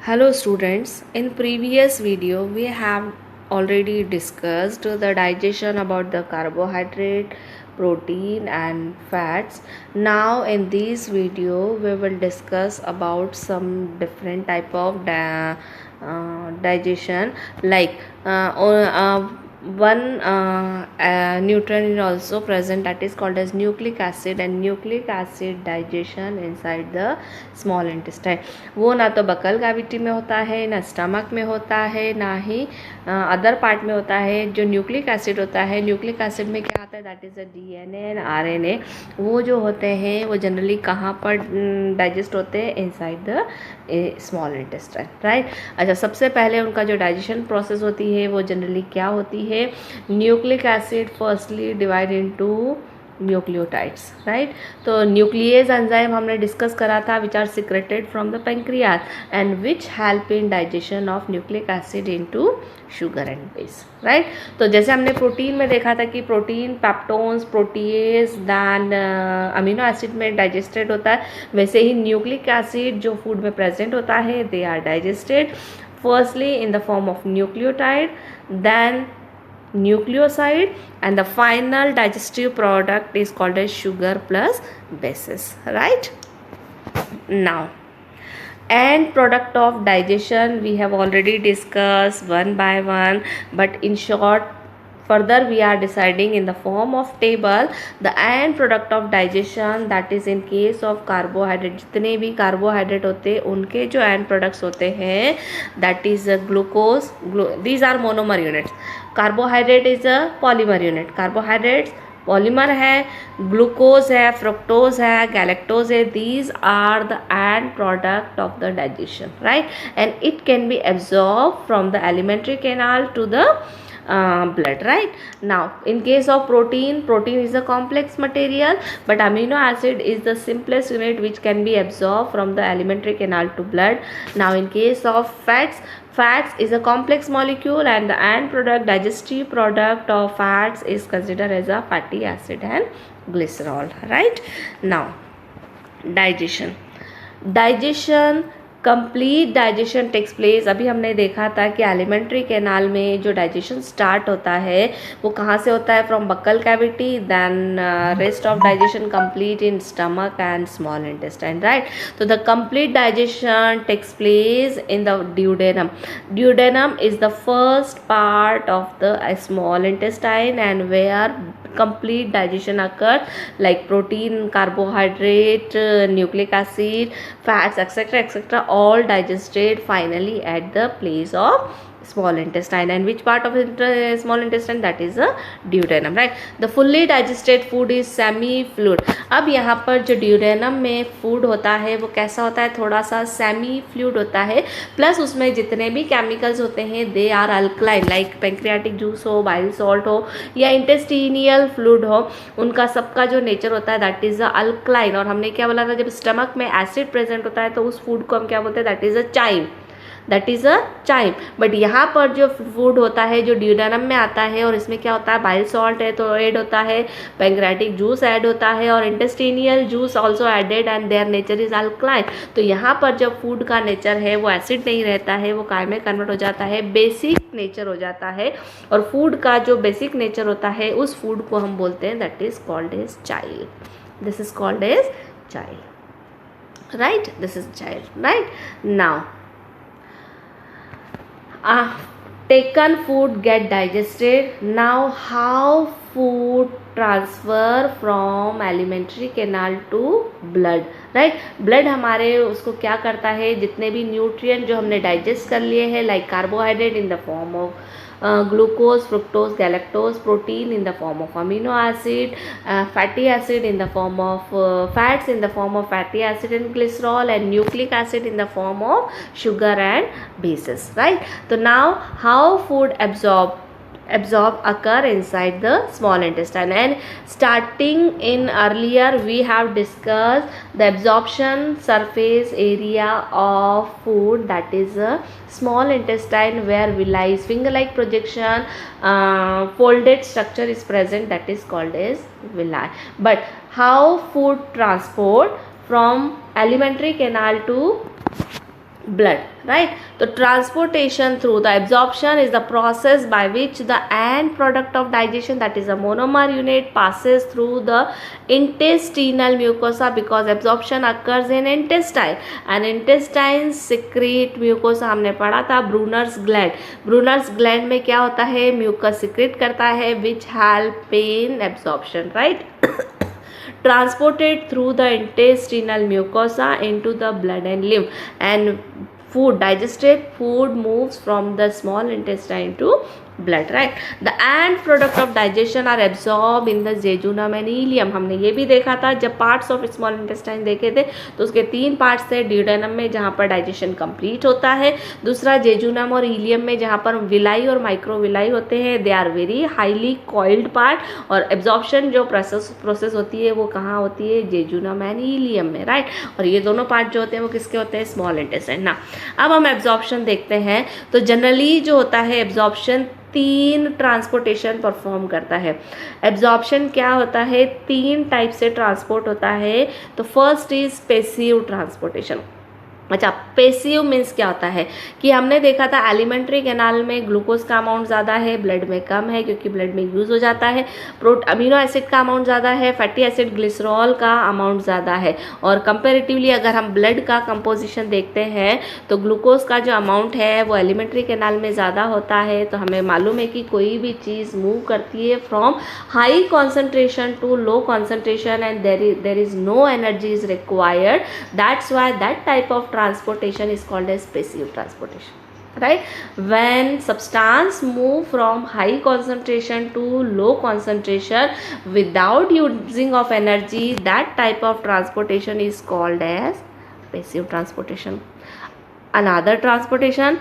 Hello students, in previous video we have already discussed the digestion about the carbohydrate, protein and fats. Now in this video we will discuss about some different type of digestion like one nutrient is also present, that is called as nucleic acid, and nucleic acid digestion inside the small intestine. वो ना तो buccal cavity में होता है, ना stomach में होता है, ना ही अदर पार्ट में होता है. जो न्यूक्लिक एसिड होता है, न्यूक्लिक एसिड में क्या आता है, that is a DNA and RNA. वो जो होते हैं वो जनरली कहाँ पर डाइजेस्ट होते हैं, inside the small intestine, right. अच्छा, सबसे पहले उनका जो डाइजेशन प्रोसेस होती है वो जनरली क्या होती है, nucleic acid firstly divide into nucleotides, right. तो न्यूक्लियस एंजाइम हमने डिस्कस करा था, which are secreted from the pancreas and which help in digestion of nucleic acid into sugar and base, right. तो जैसे हमने प्रोटीन में देखा था कि protein peptones, protease, than amino acid में डाइजेस्टेड होता है, वैसे ही न्यूक्लिक एसिड जो फूड में प्रेजेंट होता है they are digested firstly in the form of nucleotide, then nucleoside, and the final digestive product is called as sugar plus bases, right. Now end product of digestion we have already discussed one by one, but in short further we are deciding in the form of table the end product of digestion, that is in case of carbohydrate. जितने भी carbohydrate होते हैं उनके जो end products होते हैं, that is glucose, these are monomer units. Carbohydrate is a polymer unit. Carbohydrates polymer है, glucose है, फ्रुक्टोज है, गैलेक्टोज है. These are the end product of the digestion, right, and it can be absorb from the alimentary canal to the blood, right. Now in case of protein is a complex material, but amino acid is the simplest unit which can be absorbed from the alimentary canal to blood. Now in case of fats is a complex molecule, and the end product, digestive product of fats is considered as a fatty acid and glycerol, right. Now digestion complete digestion takes place. अभी हमने देखा था कि alimentary canal में जो digestion start होता है वो कहाँ से होता है, from buccal cavity, then rest of digestion complete in stomach and small intestine, right. तो the complete digestion takes place in the duodenum. Duodenum is the first part of the small intestine and where complete digestion occurs, like protein, carbohydrate, nucleic acid, fats, etc., all digested finally at the place of small intestine. And which part of small intestine, that is a duodenum, right. The fully digested food is semi fluid. अब यहाँ पर जो duodenum में food होता है वो कैसा होता है, थोड़ा सा semi fluid होता है, प्लस उसमें जितने भी chemicals होते हैं they are alkaline, like pancreatic juice हो, bile salt हो या intestinal fluid हो, उनका सबका जो नेचर होता है that is a alkaline. और हमने क्या बोला था, जब स्टमक में एसिड प्रेजेंट होता है तो उस फूड को हम क्या बोलते हैं, that is a chyme. But यहाँ पर जो फूड होता है जो ड्यूडेनम में आता है, और इसमें क्या होता है, बाइल सॉल्ट है तो ऐड होता है, पैंक्रेटिक जूस ऐड होता है, और intestinal juice also added, and their nature is alkaline. तो यहाँ पर जब फूड का नेचर है वो एसिड नहीं रहता है, वो काय में कन्वर्ट हो जाता है, बेसिक नेचर हो जाता है. और फूड का जो बेसिक नेचर होता है उस फूड को हम बोलते हैं that is called as child. This is called as child, right. This is child, right. Now taken food get digested. Now how food transfer from alimentary canal to blood, right. blood हमारे उसको क्या करता है, जितने भी nutrient जो हमने digest कर लिए हैं, like carbohydrate in the form of glucose, fructose, galactose, protein in the form of amino acid, fatty acid in the form of fats in the form of fatty acid and glycerol, and nucleic acid in the form of sugar and bases, right. So now how food absorb occur inside the small intestine, and starting in earlier we have discussed the absorption surface area of food, that is a small intestine where villi, finger like projection, folded structure is present, that is called as villi. But how food transport from alimentary canal to blood, right? So transportation through the absorption is the process by which the end product of digestion, that is a monomer unit, passes through the intestinal mucosa, because absorption occurs in intestine and intestine secrete mucosa. हमने पढ़ा था Brunner's gland, Brunner's gland में क्या होता है, mucus secrete करता है which help in absorption, right? Transported through the intestinal mucosa into the blood and lymph, and food, digested food moves from the small intestine to blood, right? The end product of digestion are absorbed in the jejunum and ileum. हमने ये भी देखा था जब parts of small intestine देखे थे तो उसके 3 पार्ट्स थे, ड्यूडेनम में जहाँ पर डाइजेशन कंप्लीट होता है, दूसरा जेजुनम और इलियम में जहाँ पर विलाई और माइक्रोविलाई होते हैं, they are very highly coiled part, और एब्जॉर्प्शन जो प्रोसेस होती है वो कहाँ होती है, जेजुनम एंड इलियम में, राइट? और ये दोनों पार्ट जो होते हैं वो किसके होते हैं, स्मॉल इंटेस्टाइन ना। अब हम एब्जॉर्प्शन देखते हैं, तो जनरली जो होता है एब्जॉर्प्शन 3 ट्रांसपोर्टेशन परफॉर्म करता है। एब्जॉर्प्शन क्या होता है, 3 टाइप से ट्रांसपोर्ट होता है। तो फर्स्ट इज पैसिव ट्रांसपोर्टेशन। अच्छा, पैसिव मीन्स क्या होता है कि हमने देखा था एलिमेंट्री कैनाल में ग्लूकोज का अमाउंट ज़्यादा है, ब्लड में कम है क्योंकि ब्लड में यूज़ हो जाता है, अमीनो एसिड का अमाउंट ज़्यादा है, फैटी एसिड ग्लिसरॉल का अमाउंट ज़्यादा है, और कंपेरेटिवली अगर हम ब्लड का कंपोजिशन देखते हैं तो ग्लूकोज का जो अमाउंट है वो एलिमेंट्री कैनाल में ज़्यादा होता है। तो हमें मालूम है कि कोई भी चीज़ मूव करती है from high concentration to low concentration and there is no energy is required, that's why that type of transportation is called as passive transportation, right? When substance move from high concentration to low concentration without using of energy, that type of transportation is called as passive transportation. Another transportation,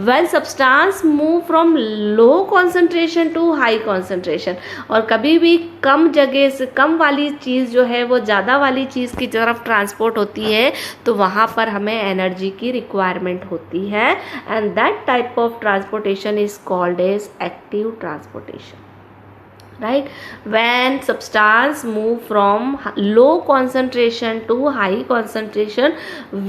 when substance move from low concentration to high concentration, और कभी भी कम जगह से कम वाली चीज़ जो है वो ज़्यादा वाली चीज़ की तरफ ट्रांसपोर्ट होती है तो वहाँ पर हमें एनर्जी की रिक्वायरमेंट होती है, and that type of transportation is called as active transportation, right? When substance move from low concentration to high concentration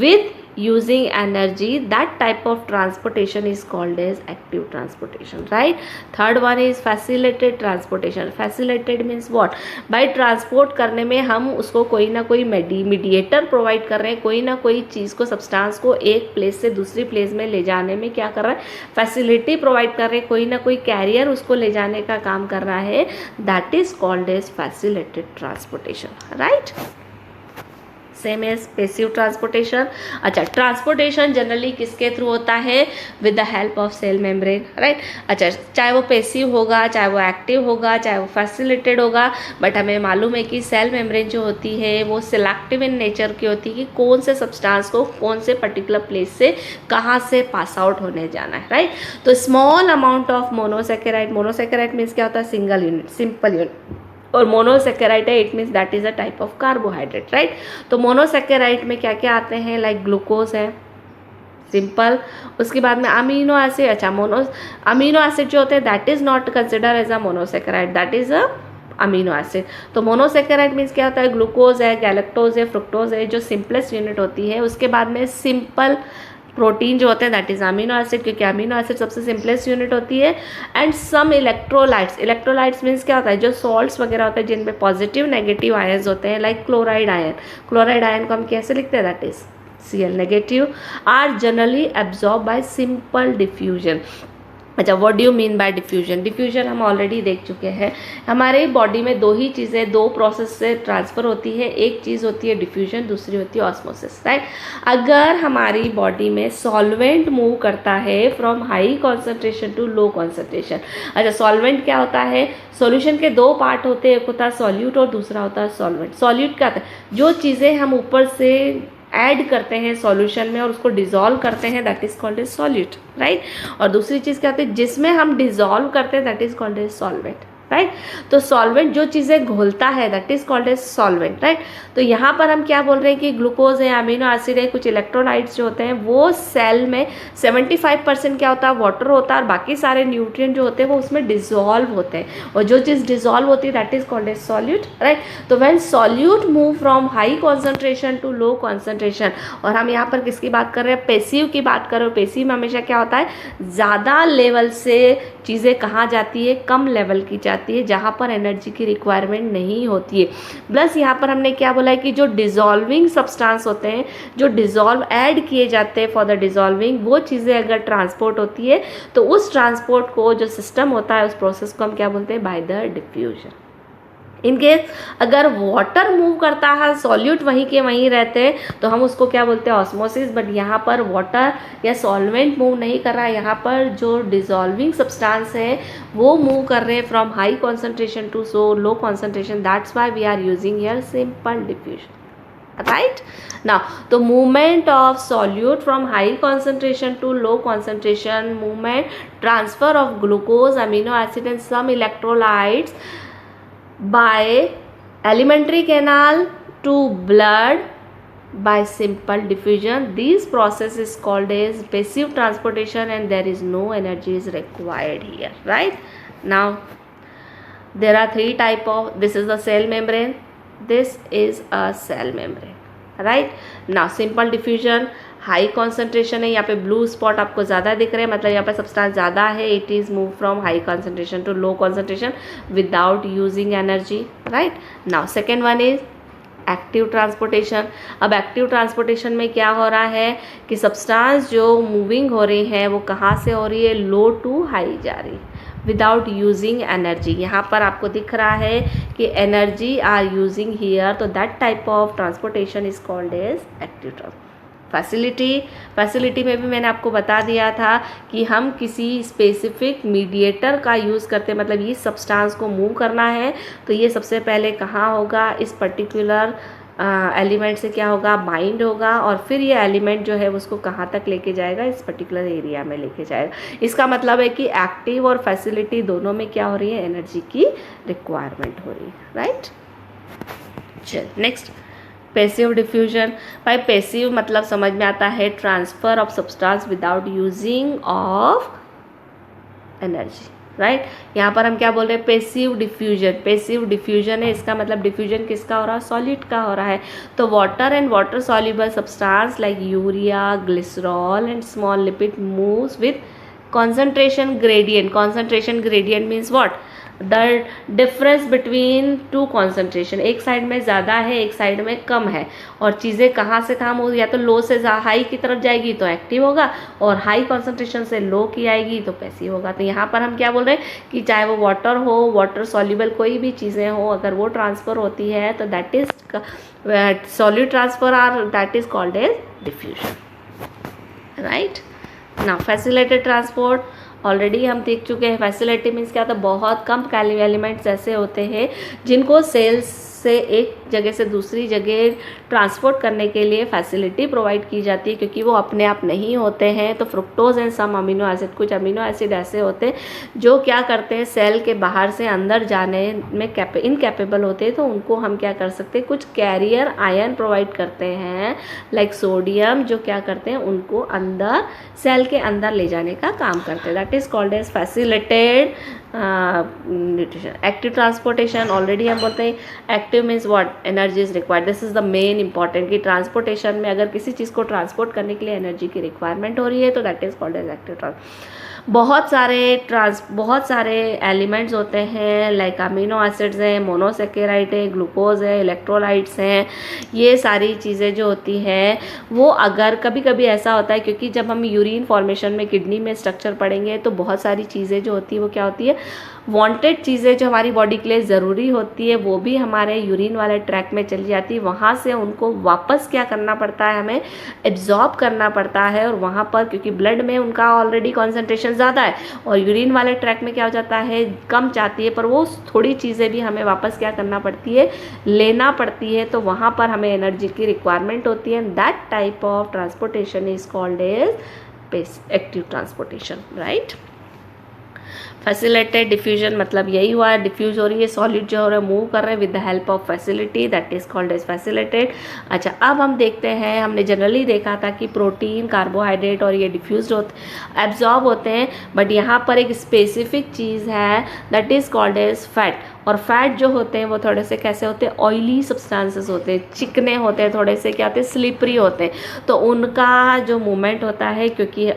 with using energy, that type of transportation is called as active transportation, right? Third one is facilitated transportation. Facilitated means what? by transport करने में हम उसको कोई ना कोई mediator provide कर रहे हैं, कोई ना कोई चीज़ को, सब्सटेंस को एक प्लेस से दूसरी प्लेस में ले जाने में क्या कर रहा है, फैसिलिटी प्रोवाइड कर रहे हैं, कोई ना कोई कैरियर उसको ले जाने का काम कर रहा है, that is called as facilitated transportation, right? Same as passive transportation. अच्छा, ट्रांसपोर्टेशन जनरली किसके थ्रू होता है, with the help of cell membrane, right? अच्छा, चाहे वो पैसिव होगा, चाहे वो एक्टिव होगा, चाहे वो फैसिलिटेड होगा, बट हमें मालूम है कि सेल मेम्ब्रेन जो होती है वो सिलेक्टिव इन नेचर की होती है कि कौन से सब्सटेंस को कौन से पर्टिकुलर प्लेस से कहाँ से पास आउट होने जाना है, राइट? तो small amount of monosaccharide, monosaccharide means क्या होता है, सिंगल यूनिट, सिंपल यूनिट, और मोनोसेकेराइड है, it means that is a type of carbohydrate, right? तो मोनोसेकेराइड में क्या क्या आते हैं, लाइक ग्लूकोज है, सिंपल, उसके बाद में अमीनो एसिड। अच्छा, अमीनो एसिड जो होते हैं that is not consider as a monosaccharide, that is a amino acid. तो मोनोसेकेराइड मीन्स क्या होता है, ग्लूकोज है, गैलेक्टोज है, फ्रुक्टोज है, जो सिंपलेस्ट यूनिट होती है। उसके बाद में सिंपल प्रोटीन जो होते हैं दैट इज अमीनो एसिड, क्योंकि अमीनो एसिड सबसे सिंपलेस्ट यूनिट होती है। And some electrolytes, electrolytes means क्या होता है, जो सॉल्ट्स वगैरह होते हैं जिनमें पॉजिटिव नेगेटिव आयन्स होते हैं, like chloride ion, chloride ion को हम कैसे लिखते हैं, that is Cl negative, are generally absorb by simple diffusion. अच्छा, what do you mean by diffusion? Diffusion हम ऑलरेडी देख चुके हैं, हमारे बॉडी में दो ही चीज़ें, दो प्रोसेस से ट्रांसफ़र होती है, एक चीज़ होती है डिफ्यूजन, दूसरी होती है ऑस्मोसिस, राइट? अगर हमारी बॉडी में सॉल्वेंट मूव करता है from high concentration to low concentration. अच्छा, सॉल्वेंट क्या होता है, सॉल्यूशन के 2 पार्ट होते हैं, एक होता है सॉल्यूट और दूसरा होता है सॉल्वेंट। सॉल्यूट क्या होता है, जो चीज़ें हम ऊपर से ऐड करते हैं सॉल्यूशन में और उसको डिसॉल्व करते हैं, that is called as solute, right? और दूसरी चीज़ क्या होती है, जिसमें हम डिसॉल्व करते हैं, that is called as solvent, right. तो सॉल्वेंट जो चीज़ें घोलता है that is called as solvent, right. तो यहाँ पर हम क्या बोल रहे हैं कि ग्लूकोज है, अमीनो एसिड है, कुछ इलेक्ट्रोलाइट्स जो होते हैं वो सेल में 75% क्या होता है, वाटर होता है, और बाकी सारे न्यूट्रिएंट जो होते हैं वो उसमें डिसॉल्व होते हैं, और जो चीज़ डिसॉल्व होती है that is called as solute, right. तो when solute move from high concentration to low concentration, और हम यहाँ पर किसकी बात कर रहे हैं, पेसिव की बात कर रहे हो। पेसिव में हमेशा क्या होता है, ज़्यादा लेवल से चीज़ें कहाँ जाती है, कम लेवल की जाती है, जहाँ पर एनर्जी की रिक्वायरमेंट नहीं होती है। प्लस यहाँ पर हमने क्या बोला है कि जो डिजॉल्विंग सब्सटेंस होते हैं, जो डिजॉल्व ऐड किए जाते हैं फॉर द डिजॉल्विंग, वो चीज़ें अगर ट्रांसपोर्ट होती है तो उस ट्रांसपोर्ट को जो सिस्टम होता है उस प्रोसेस को हम क्या बोलते हैं, by the diffusion. In case अगर वाटर मूव करता है, सॉल्यूट वहीं के वहीं रहते हैं, तो हम उसको क्या बोलते हैं, ऑस्मोसिस। बट यहाँ पर वाटर या सॉल्वेंट मूव नहीं कर रहा है, यहाँ पर जो डिजॉल्विंग सब्सटेंस है वो मूव कर रहे हैं from high concentration to so low concentration, that's why we are using here simple diffusion, right. Now तो movement of solute from high concentration to low concentration, movement, transfer of glucose, amino acid and some electrolytes by alimentary canal to blood by simple diffusion. These process is called as passive transportation and there is no energy is required here, right. Now there are three type of, this is the cell membrane, this is a cell membrane, right. Now simple diffusion, high concentration है, यहाँ पे blue spot आपको ज़्यादा दिख रहे हैं, मतलब यहाँ पे सब्सटेंस ज़्यादा है, it is move from high concentration to low concentration without using energy, right. Now second one is active transportation. अब एक्टिव ट्रांसपोर्टेशन में क्या हो रहा है कि सब्सटेंस जो मूविंग हो रही है वो कहाँ से हो रही है, लो टू हाई जा रही है विदाउट यूजिंग एनर्जी। यहाँ पर आपको दिख रहा है कि एनर्जी आर यूजिंग हियर, तो that type of transportation is called as active transportation. Facility में भी मैंने आपको बता दिया था कि हम किसी स्पेसिफिक मीडिएटर का यूज़ करते हैं, मतलब ये सब्सटेंस को मूव करना है तो ये सबसे पहले कहाँ होगा, इस पर्टिकुलर एलिमेंट से क्या होगा, बाइंड होगा, और फिर ये एलिमेंट जो है उसको कहाँ तक लेके जाएगा, इस पर्टिकुलर एरिया में लेके जाएगा। इसका मतलब है कि एक्टिव और फैसिलिटी दोनों में क्या हो रही है, एनर्जी की रिक्वायरमेंट हो रही है, राइट। चल नेक्स्ट, पैसिव डिफ्यूजन। भाई पैसिव मतलब समझ में आता है transfer of substance without using of energy, right. यहाँ पर हम क्या बोल रहे हैं, पैसिव डिफ्यूजन। पैसिव डिफ्यूजन है, इसका मतलब डिफ्यूजन किसका हो रहा है, सॉलिड का हो रहा है। तो water and water soluble substance like urea, glycerol and small lipid moves with concentration gradient. Concentration gradient means what, the difference between two concentration, एक साइड में ज़्यादा है एक साइड में कम है, और चीज़ें कहाँ से कहाँ मूव, या तो लो से हाई की तरफ जाएगी तो एक्टिव होगा, और हाई कॉन्सेंट्रेशन से लो की आएगी तो पैसिव होगा। तो यहाँ पर हम क्या बोल रहे हैं कि चाहे वो वाटर हो, वाटर सॉल्युबल कोई भी चीज़ें हो, अगर वो ट्रांसफ़र होती है तो that is solute transfer are that is called as diffusion, right. ना फैसिलिटेड ट्रांसपोर्ट ऑलरेडी हम देख चुके हैं। फैसिलिटी मीन्स क्या होता है, बहुत कम एलिमेंट्स ऐसे होते हैं जिनको सेल्स से एक जगह से दूसरी जगह ट्रांसपोर्ट करने के लिए फैसिलिटी प्रोवाइड की जाती है, क्योंकि वो अपने आप नहीं होते हैं। तो fructose and some amino acid, कुछ अमीनो एसिड ऐसे होते हैं जो क्या करते हैं, सेल के बाहर से अंदर जाने में इनकैपेबल होते हैं, तो उनको हम क्या कर सकते हैं, कुछ कैरियर आयन प्रोवाइड करते हैं लाइक सोडियम, जो क्या करते हैं उनको अंदर सेल के अंदर ले जाने का काम करते हैं। That is called as facilitated nutrition. Active transportation already हम बोलते हैं, active means what, energy is required. This is the main important कि ट्रांसपोर्टेशन में अगर किसी चीज़ को ट्रांसपोर्ट करने के लिए एनर्जी की रिक्वायरमेंट हो रही है तो that is called as active transport. बहुत सारे एलिमेंट्स होते हैं लाइक अमीनो एसिड्स हैं, मोनोसेकेराइड है, ग्लूकोज है, इलेक्ट्रोलाइट्स हैं। ये सारी चीज़ें जो होती हैं वो अगर कभी कभी ऐसा होता है, क्योंकि जब हम यूरिन फॉर्मेशन में किडनी में स्ट्रक्चर पढ़ेंगे तो बहुत सारी चीज़ें जो होती है वो क्या होती है, वांटेड चीज़ें जो हमारी बॉडी के लिए ज़रूरी होती है वो भी हमारे यूरिन वाले ट्रैक में चली जाती है। वहाँ से उनको वापस क्या करना पड़ता है, हमें एब्जॉर्ब करना पड़ता है, और वहाँ पर क्योंकि ब्लड में उनका ऑलरेडी कॉन्सेंट्रेशन ज़्यादा है और यूरिन वाले ट्रैक में क्या हो जाता है, कम जाती है, पर वो थोड़ी चीज़ें भी हमें वापस क्या करना पड़ती है, लेना पड़ती है। तो वहाँ पर हमें एनर्जी की रिक्वायरमेंट होती है। That type of transportation is called as active transportation, right. Facilitated diffusion मतलब यही हुआ, डिफ्यूज हो रही है, सॉलिड जो हो रहा है मूव कर रहे हैं with the help of facility, that is called as facilitated. अच्छा, अब हम देखते हैं, हमने जनरली देखा था कि प्रोटीन, कार्बोहाइड्रेट और ये डिफ्यूज होते, एब्जॉर्ब होते हैं, बट यहाँ पर एक स्पेसिफिक चीज़ है that is called as fat. और फैट जो होते हैं वो थोड़े से कैसे होते हैं, ऑयली सब्सटेंसेस होते हैं, चिकने होते हैं, थोड़े से क्या होते हैं, स्लिपरी होते हैं। तो उनका जो मूवमेंट होता है, क्योंकि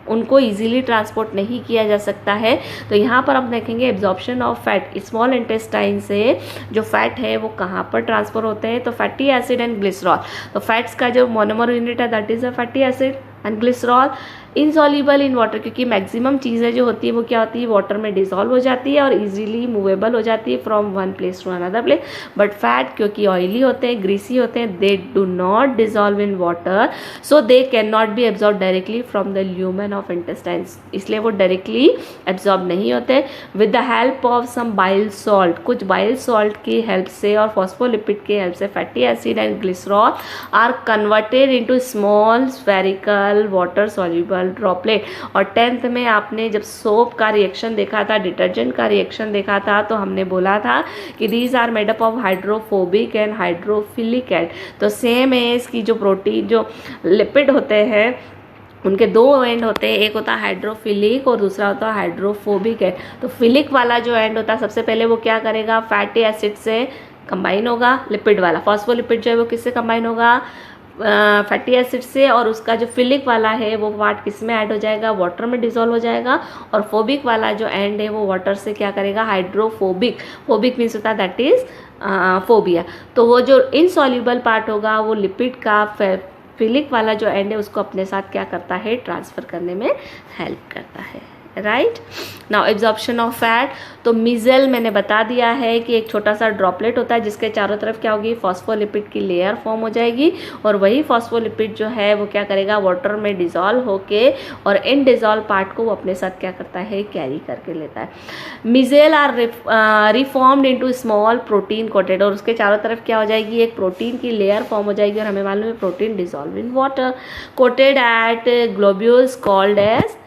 उनको इजीली ट्रांसपोर्ट नहीं किया जा सकता है, तो यहाँ पर हम देखेंगे absorption of fat. Small intestine से जो फैट है वो कहाँ पर ट्रांसफर होते हैं, तो फैटी एसिड एंड ग्लिसरॉल। तो फैट्स का जो मोनोमर यूनिट है that is a fatty acid and glycerol insoluble in water, क्योंकि मैक्सिमम चीज़ें जो होती है वो क्या होती है, वाटर में डिजॉल्व हो जाती है और इजीली मूवेबल हो जाती है from one place to another place. But fat क्योंकि ऑयली होते हैं, ग्रीसी होते हैं, they do not dissolve in water, so they can not be absorb directly from the lumen of intestines, इसलिए वो डायरेक्टली एब्जॉर्ब नहीं होते। With the help of some bile salt, कुछ बाइल सॉल्ट की हेल्प से और फॉस्फोलिपिड की help से fatty acid and glycerol are converted into small spherical water soluble droplet. और 10th में आपने जब सोप का रिएक्शन देखा था, डिटर्जेंट का रिएक्शन देखा था, तो हमने बोला था कि these are made up of hydrophobic and hydrophilic end. तो सेम है, इसकी जो प्रोटीन, जो लिपिड होते हैं उनके दो एंड होते हैं, एक होता है हाइड्रोफिलिक और दूसरा होता है हाइड्रोफोबिक एंड। तो फिलिक वाला जो एंड होता है सबसे पहले वो क्या करेगा, फैटी एसिड से कंबाइन होगा, लिपिड वाला फॉस्फोलिपिड जो है वो किससे कंबाइन होगा, फैटी एसिड से, और उसका जो फिलिक वाला है वो पार्ट किस में ऐड हो जाएगा, वाटर में डिसॉल्व हो जाएगा। और फोबिक वाला जो एंड है वो वाटर से क्या करेगा, हाइड्रोफोबिक, फोबिक मीन्स होता है दैट इज फोबिया। तो वो जो इनसॉल्युबल पार्ट होगा वो लिपिड का फिलिक वाला जो एंड है उसको अपने साथ क्या करता है, ट्रांसफ़र करने में हेल्प करता है, right. Now absorption of fat, तो मिजल मैंने बता दिया है कि एक छोटा सा ड्रॉपलेट होता है जिसके चारों तरफ क्या होगी, फॉस्फोलिपिड की लेयर फॉर्म हो जाएगी, और वही फॉस्फोलिपिड जो है वो क्या करेगा, वाटर में डिजॉल्व होके और इन डिजॉल्व पार्ट को वो अपने साथ क्या करता है, कैरी करके लेता है। Micelle are reformed into small protein coated, और उसके चारों तरफ क्या हो जाएगी, एक प्रोटीन की लेयर फॉर्म हो जाएगी, और हमें मालूम है protein dissolve in water, coated at globules called as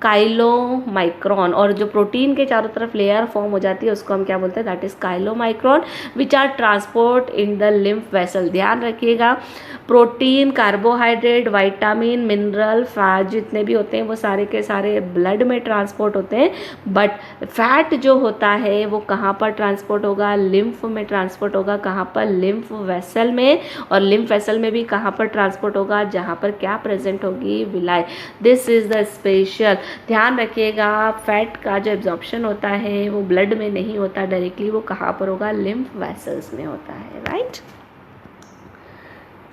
chylomicron. और जो प्रोटीन के चारों तरफ लेयर फॉर्म हो जाती है उसको हम क्या बोलते हैं, that is chylomicron, which are transport in the lymph vessel. ध्यान रखिएगा, protein, carbohydrate, vitamin, mineral, fat जितने भी होते हैं वो सारे के सारे ब्लड में ट्रांसपोर्ट होते हैं, बट फैट जो होता है वो कहाँ पर ट्रांसपोर्ट होगा, लिम्फ में ट्रांसपोर्ट होगा। कहाँ पर, लिम्फ वेसल में, और लिम्फ वेसल में भी कहाँ पर ट्रांसपोर्ट होगा, जहाँ पर क्या प्रेजेंट होगी, villi. This is the special, ध्यान रखिएगा, फैट का जो एब्जॉर्प्शन होता है वो ब्लड में नहीं होता डायरेक्टली, वो कहाँ पर होगा, लिम्फ वेसल्स में होता है, राइट।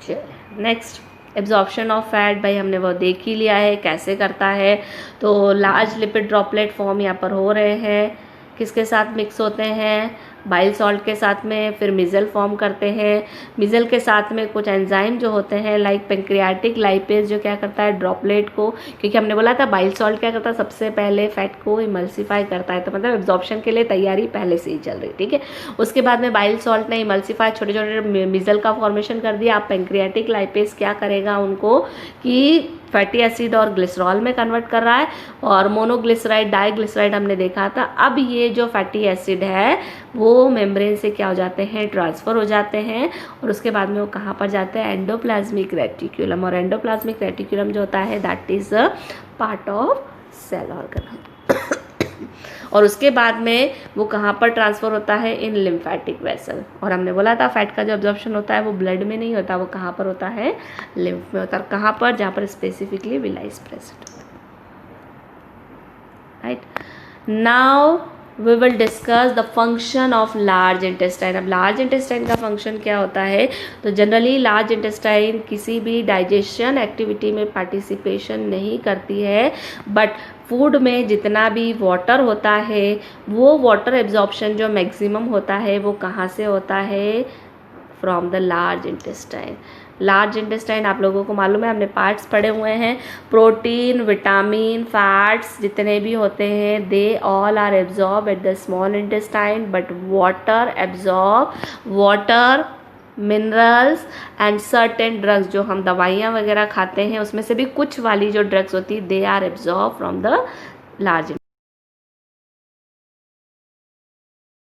चलिए नेक्स्ट, एब्जॉर्प्शन ऑफ फैट, भाई हमने वो देख ही लिया है कैसे करता है। तो लार्ज लिपिड ड्रॉपलेट फॉर्म यहाँ पर हो रहे हैं, किसके साथ मिक्स होते हैं, बाइल सॉल्ट के साथ में, फिर मिजल फॉर्म करते हैं। मिजल के साथ में कुछ एंजाइम जो होते हैं लाइक पेंक्रियाटिक लाइपेज जो क्या करता है, ड्रॉपलेट को, क्योंकि हमने बोला था बाइल सॉल्ट क्या करता है, सबसे पहले फैट को इमल्सिफाई करता है, तो मतलब एब्जॉर्प्शन के लिए तैयारी पहले से ही चल रही, ठीक है। उसके बाद में बाइल सॉल्ट ने इमल्सिफाई, छोटे छोटे मिजल का फॉर्मेशन कर दिया। आप पेंक्रियाटिक लाइपेज क्या करेगा उनको कि फैटी एसिड और ग्लिसरॉल में कन्वर्ट कर रहा है, और मोनोग्लिसराइड, डाइग्लिसराइड हमने देखा था। अब ये जो फैटी एसिड है वो मेम्ब्रेन से क्या हो जाते हैं, ट्रांसफ़र हो जाते हैं, और उसके बाद में वो कहाँ पर जाते हैं, एंडोप्लाज्मिक रेटिक्यूलम। और एंडोप्लाज्मिक रेटिक्यूलम जो होता है that is a part of cell organ. और उसके बाद में वो कहाँ पर ट्रांसफ़र होता है, इन लिम्फेटिक वेसल। और हमने बोला था फैट का जो एब्जॉर्प्शन होता है वो ब्लड में नहीं होता, वो कहाँ पर होता है, लिम्फ में होता है। कहाँ पर, जहाँ पर specifically villi is present, right. Now we will discuss the function of large intestine. अब लार्ज इंटेस्टाइन का फंक्शन क्या होता है, तो जनरली लार्ज इंटेस्टाइन किसी भी डाइजेशन एक्टिविटी में पार्टिसिपेशन नहीं करती है, बट फूड में जितना भी वाटर होता है वो वाटर एब्जॉर्प्शन जो मैक्सिमम होता है वो कहाँ से होता है, from the large intestine. Large intestine आप लोगों को मालूम है, हमने पार्ट्स पढ़े हुए हैं, प्रोटीन, विटामिन, फैट्स जितने भी होते हैं they all are absorb at the small intestine, but water absorb, water, minerals and certain drugs, जो हम दवाइयाँ वगैरह खाते हैं उसमें से भी कुछ वाली जो ड्रग्स होती है they are absorb from the large